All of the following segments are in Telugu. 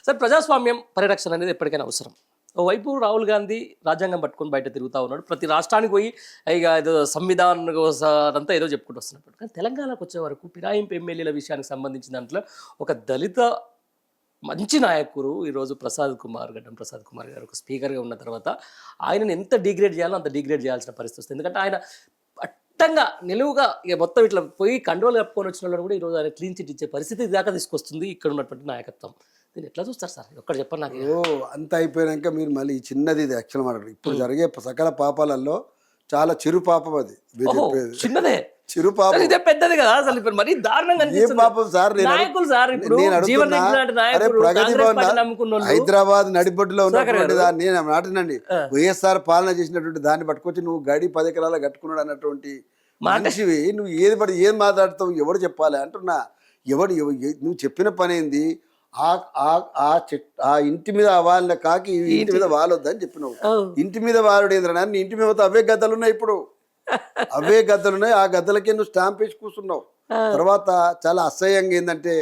సార్ ప్రజాస్వామ్యం పరిరక్షణ అనేది ఎప్పటికైనా అవసరం. ఓవైపు రాహుల్ గాంధీ రాజ్యాంగం పట్టుకొని బయట తిరుగుతూ ఉన్నాడు. ప్రతి రాష్ట్రానికి పోయి ఇక ఏదో సంవిధానం అంతా ఏదో చెప్పుకుంటూ వస్తున్నట్టు. కానీ తెలంగాణకు వచ్చే వరకు ఫిరాయింపు ఎమ్మెల్యేల విషయానికి సంబంధించిన దాంట్లో ఒక దళిత మంచి నాయకుడు ఈరోజు గడ్డం ప్రసాద్ కుమార్ గారు ఒక స్పీకర్గా ఉన్న తర్వాత ఆయనను ఎంత డిగ్రేడ్ చేయాలో అంత డిగ్రేడ్ చేయాల్సిన పరిస్థితి వస్తుంది. ఎందుకంటే ఆయన అట్టంగా నిలువుగా ఇక మొత్తం ఇట్లా పోయి కంట్రోల్ కప్పుకొని వచ్చిన వాళ్ళు కూడా ఈరోజు ఆయన క్లీన్ చిట్ ఇచ్చే పరిస్థితి దాకా తీసుకొస్తుంది ఇక్కడ ఉన్నటువంటి నాయకత్వం. దీన్ని ఎట్లా చూస్తారు సార్? ఒక్కడ చెప్పండి నాకు. అంత అయిపోయాక మీరు మళ్ళీ చిన్నది ఇది యాక్చువల్ మాట ఇప్పుడు జరిగే సకల పాపాలలో చాలా చిరు పాపం అది. చిన్నదే చిరు పాపం, ఇదే పెద్దది కదా అసలు. ఇప్పుడు మరీ దారుణంగా ఏం పాపం సార్? ప్రగతి భవన్ హైదరాబాద్ నడిబొడ్డులో ఉన్నటువంటి దాన్ని నేను నాటినండి. వైఎస్ఆర్ పాలన చేసినటువంటి దాన్ని పట్టుకొచ్చి నువ్వు గడి 10 ఎకరాలు కట్టుకున్నాడు అన్నటువంటి మనిషివి నువ్వు ఏం మాట్లాడతావు? ఎవడు చెప్పాలి అంటున్నా? నువ్వు చెప్పిన పని ఏంది? ఆ ఇంటి మీద వాలిన కాకి ఇంటి మీద వాలొద్దని చెప్పినావు. ఇంటి మీద వాలుడు ఏంద్రా? నీ ఇంటి మీద అవే గద్దలు ఉన్నాయి, ఇప్పుడు అవే గద్దలు ఉన్నాయి. ఆ గద్దలకే నువ్వు స్టాంప్ వేసి కూర్చున్నావు. తర్వాత చాలా అసహ్యంగా ఏంటంటే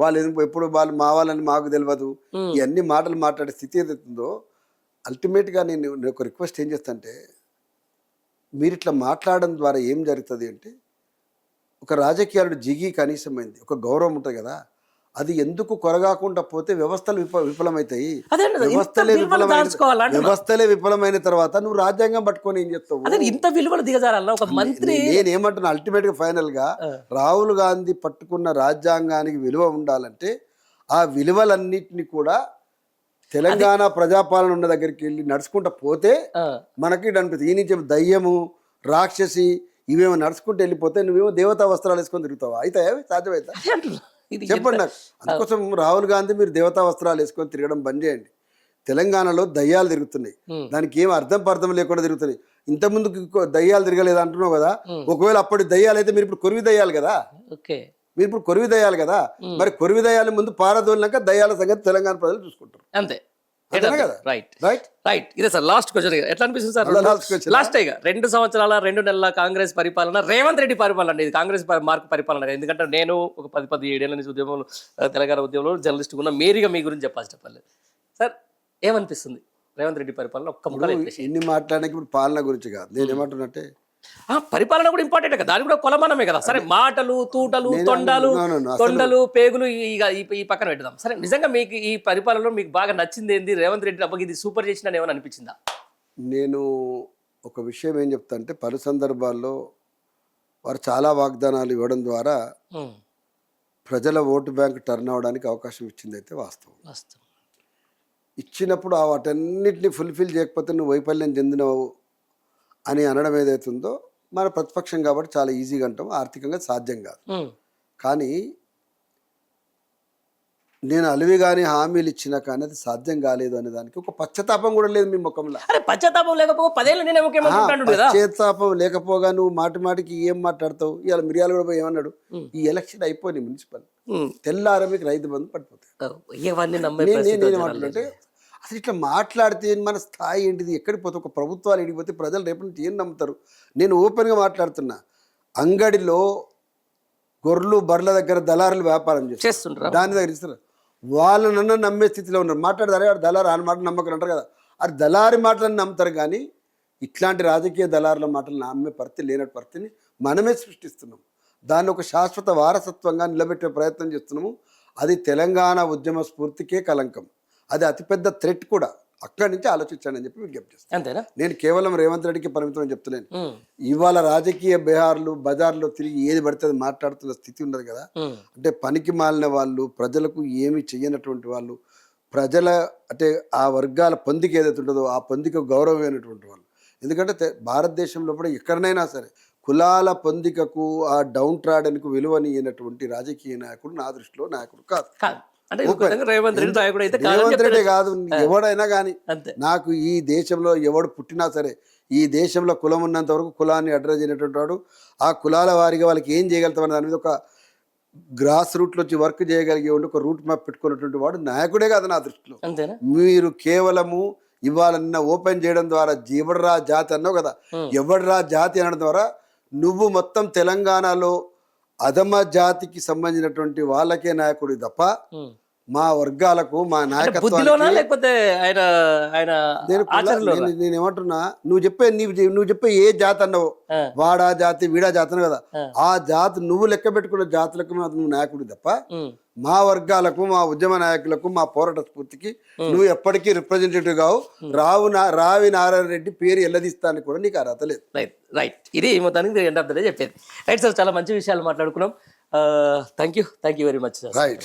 వాళ్ళు ఎప్పుడు వాళ్ళు మా వాళ్ళని మాకు తెలియదు ఇవన్నీ మాటలు మాట్లాడే స్థితి ఏదైతుందో అల్టిమేట్గా నేను ఒక రిక్వెస్ట్ ఏం చేస్తానంటే, మీరు ఇట్లా మాట్లాడడం ద్వారా ఏం జరుగుతుంది అంటే, ఒక రాజకీయాలు జిగి కనీసమైంది ఒక గౌరవం ఉంటుంది కదా, అది ఎందుకు కొరగాకుండా పోతే వ్యవస్థలు విఫలమవుతాయి. వ్యవస్థలే విఫలమైన తర్వాత నువ్వు రాజ్యాంగం పట్టుకొని ఏం చేస్తావు? ఇంత విలువలు దిగజారాల ఒక మంత్రి. నేనేమంటున్నా, అల్టిమేట్ గా ఫైనల్ గా రాహుల్ గాంధీ పట్టుకున్న రాజ్యాంగానికి విలువ ఉండాలంటే ఆ విలువలన్నిటిని కూడా తెలంగాణ ప్రజాపాలన ఉన్న దగ్గరికి వెళ్ళి నడుచుకుంటూ పోతే మనకి అనిపిస్తుంది. ఈ నుంచి దయ్యము రాక్షసి ఇవేమో నడుచుకుంటూ వెళ్ళిపోతే నువ్వేమో దేవతా వస్త్రాలు వేసుకొని తిరుగుతావా? అయితే సాధ్యమైతే చెప్పండి నాకు. అందుకోసం రాహుల్ గాంధీ మీరు దేవతా వస్త్రాలు వేసుకొని తిరగడం బంద్ చేయండి. తెలంగాణలో దయ్యాలు తిరుగుతున్నాయి, దానికి ఏం అర్థం లేకుండా తిరుగుతున్నాయి. ఇంతకుముందు దయ్యాలు తిరగలేదు అంటున్నావు కదా, ఒకవేళ అప్పటి దయ్యాలు అయితే మీరు ఇప్పుడు కొరివి దయ్యాలు కదా. మీరు ఇప్పుడు కొరివి దయ్యాలు కదా, మరి కొరివి దయ్యాల ముందు పారదోలినాక దయ్యాల సంగతి తెలంగాణ ప్రజలు చూసుకుంటారు. అంతే రైట్. ఇదే సార్ లాస్ట్ క్వశ్చన్. ఎట్లా అనిపిస్తుంది సార్? లాస్ట్ 2 సంవత్సరాల 2 నెలల కాంగ్రెస్ పరిపాలన, రేవంత్ రెడ్డి పరిపాలన అండి. ఇది కాంగ్రెస్ మార్క్ పరిపాలన. ఎందుకంటే నేను ఒక 17 ఏళ్ల నుంచి ఉద్యమంలో, తెలంగాణ ఉద్యమంలో జర్నలిస్ట్ ఉన్న మీరుగా మీ గురించి చెప్పలేదు సార్. ఏమనిపిస్తుంది రేవంత్ రెడ్డి పరిపాలన? ఒక్క ముక్కలు ఎన్ని మాట్లాడడానికి ఇప్పుడు పాలన గురించి కాదు, నేను ఏమంటున్నట్టే పరిపాలన కూడా ఇంపార్టెంట్ కదా, దాని కూడా కొలమానమే కదా. సరే మాటలు తూటలు తొండలు పేగులు ఈ పక్కన పెడదాం. సరే నిజంగా మీకు ఈ పరిపాలనలో మీకు బాగా నచ్చింది ఏంది? రేవంత్ రెడ్డి అబ్బకి ఇది సూపర్ చేసిన ఏమైనా అనిపించిందా? నేను ఒక విషయం ఏం చెప్తా అంటే, పలు సందర్భాల్లో వారు చాలా వాగ్దానాలు ఇవ్వడం ద్వారా ప్రజల ఓటు బ్యాంక్ టర్న్ అవడానికి అవకాశం ఇచ్చింది అయితే వాస్తవం. ఇచ్చినప్పుడు వాటన్నిటిని ఫుల్ఫిల్ చేయకపోతే నువ్వు వైఫల్యం చెందినవు అని అనడం ఏదైతుందో, మన ప్రతిపక్షం కాబట్టి చాలా ఈజీగా అంటాం, ఆర్థికంగా సాధ్యం కాదు. కానీ నేను అలివి కానీ హామీలు ఇచ్చినా కానీ అది సాధ్యం కాలేదు అనే దానికి ఒక పశ్చాత్తాపం కూడా లేదు మీ ముఖంలో. పశ్చాత్తాపం లేకపోగా నువ్వు మాటికి ఏం మాట్లాడతావు? ఇవాళ మిర్యాల కూడా ఏమన్నాడు, ఈ ఎలక్షన్ అయిపోయింది మున్సిపల్, తెల్లార మీకు రైతు బంధు పడిపోతాయి. నేనేమంటున్నాంటే, అసలు ఇట్లా మాట్లాడితే మన స్థాయి ఏంటిది? ఎక్కడికి పోతే ఒక ప్రభుత్వాలు ఎడిగిపోతే ప్రజలు రేపటి నుంచి ఏం నమ్ముతారు? నేను ఓపెన్గా మాట్లాడుతున్నా. అంగడిలో గొర్రెలు బర్రెల దగ్గర దళారులు వ్యాపారం చేస్తారు, దాని దగ్గర ఇస్తారు. వాళ్ళు నన్ను నమ్మే స్థితిలో ఉన్నారు. మాట్లాడతారే దళారు అని మాట నమ్మకం అంటారు కదా, అది దళారి మాటలను నమ్ముతారు. కానీ ఇట్లాంటి రాజకీయ దళారుల మాటలు నమ్మే పరిస్థితి లేనట్టు పరిస్థితిని మనమే సృష్టిస్తున్నాం. దాన్ని ఒక శాశ్వత వారసత్వంగా నిలబెట్టే ప్రయత్నం చేస్తున్నాము. అది తెలంగాణ ఉద్యమ స్ఫూర్తికే కలంకం, అది అతిపెద్ద థ్రెట్ కూడా. అక్కడి నుంచి ఆలోచించానని చెప్పి విజ్ఞప్తి చేస్తాను. అంతేనా? నేను కేవలం రేవంత్ రెడ్డికి పరిమితం అని చెప్తున్నాను. ఇవాళ రాజకీయ బజార్లో తిరిగి ఏది పడితే అది మాట్లాడుతున్న స్థితి ఉన్నది కదా. అంటే పనికి మాలిన వాళ్ళు, ప్రజలకు ఏమి చెయ్యనటువంటి వాళ్ళు, ప్రజల అంటే ఆ వర్గాల పొందిక ఏదైతే ఉంటుందో ఆ పొందిక గౌరవమైనటువంటి వాళ్ళు. ఎందుకంటే భారతదేశంలో కూడా ఎక్కడనైనా సరే కులాల పొందికకు, ఆ డౌన్ ట్రాడన్కు విలువనియనటువంటి రాజకీయ నాయకుడు నా దృష్టిలో నాయకుడు కాదు. రేవంత్ రెడ్డి కాదు, ఎవడైనా కానీ. నాకు ఈ దేశంలో ఎవడు పుట్టినా సరే, ఈ దేశంలో కులం ఉన్నంత వరకు కులాన్ని అడ్రస్ చేయనటువంటి వాడు, ఆ కులాల వారిగా వాళ్ళకి ఏం చేయగలుగుతామని దాని మీద ఒక గ్రాస్ రూట్లో వచ్చి వర్క్ చేయగలిగే ఒక రూట్ మ్యాప్ పెట్టుకున్నటువంటి వాడు నాయకుడే కాదు నా దృష్టిలో. మీరు కేవలము ఇవాళ నిన్న ఓపెన్ చేయడం ద్వారా ఎవడ్రా జాతి అన్నావు కదా, ఎవడ్రా జాతి అనడం ద్వారా నువ్వు మొత్తం తెలంగాణలో అధమ జాతికి సంబంధించినటువంటి వాళ్ళకే నాయకుడు తప్ప మా వర్గాలకు మా నాయకత్వానికి బుద్ధిలోనా లేకపోతే ఆయన ఆయన ఆచరణలో నేను ఏమంటున్నా, నువ్వు చెప్పే ఏ జాతి అన్నావు, వాడా జాతి వీడా జాతి అన్నావు కదా, ఆ జాతి నువ్వు లెక్క పెట్టుకున్న జాతులకు నువ్వు నాయకుడు తప్ప మా వర్గాలకు, మా ఉద్యమ నాయకులకు, మా పోరాట స్ఫూర్తికి నువ్వు ఎప్పటికీ రిప్రజెంటేటివ్ కావు. రావి నారాయణ రెడ్డి పేరు ఎల్లదీస్తానికి కూడా నీకు అర్హత లేదు. రైట్ రైట్ ఇది మొత్తానికి ఎండ్ ఆఫ్ ద డే చెప్పేది. రైట్ సార్, చాలా మంచి విషయాలు మాట్లాడుకున్నాం. Thank you very much sir. Right.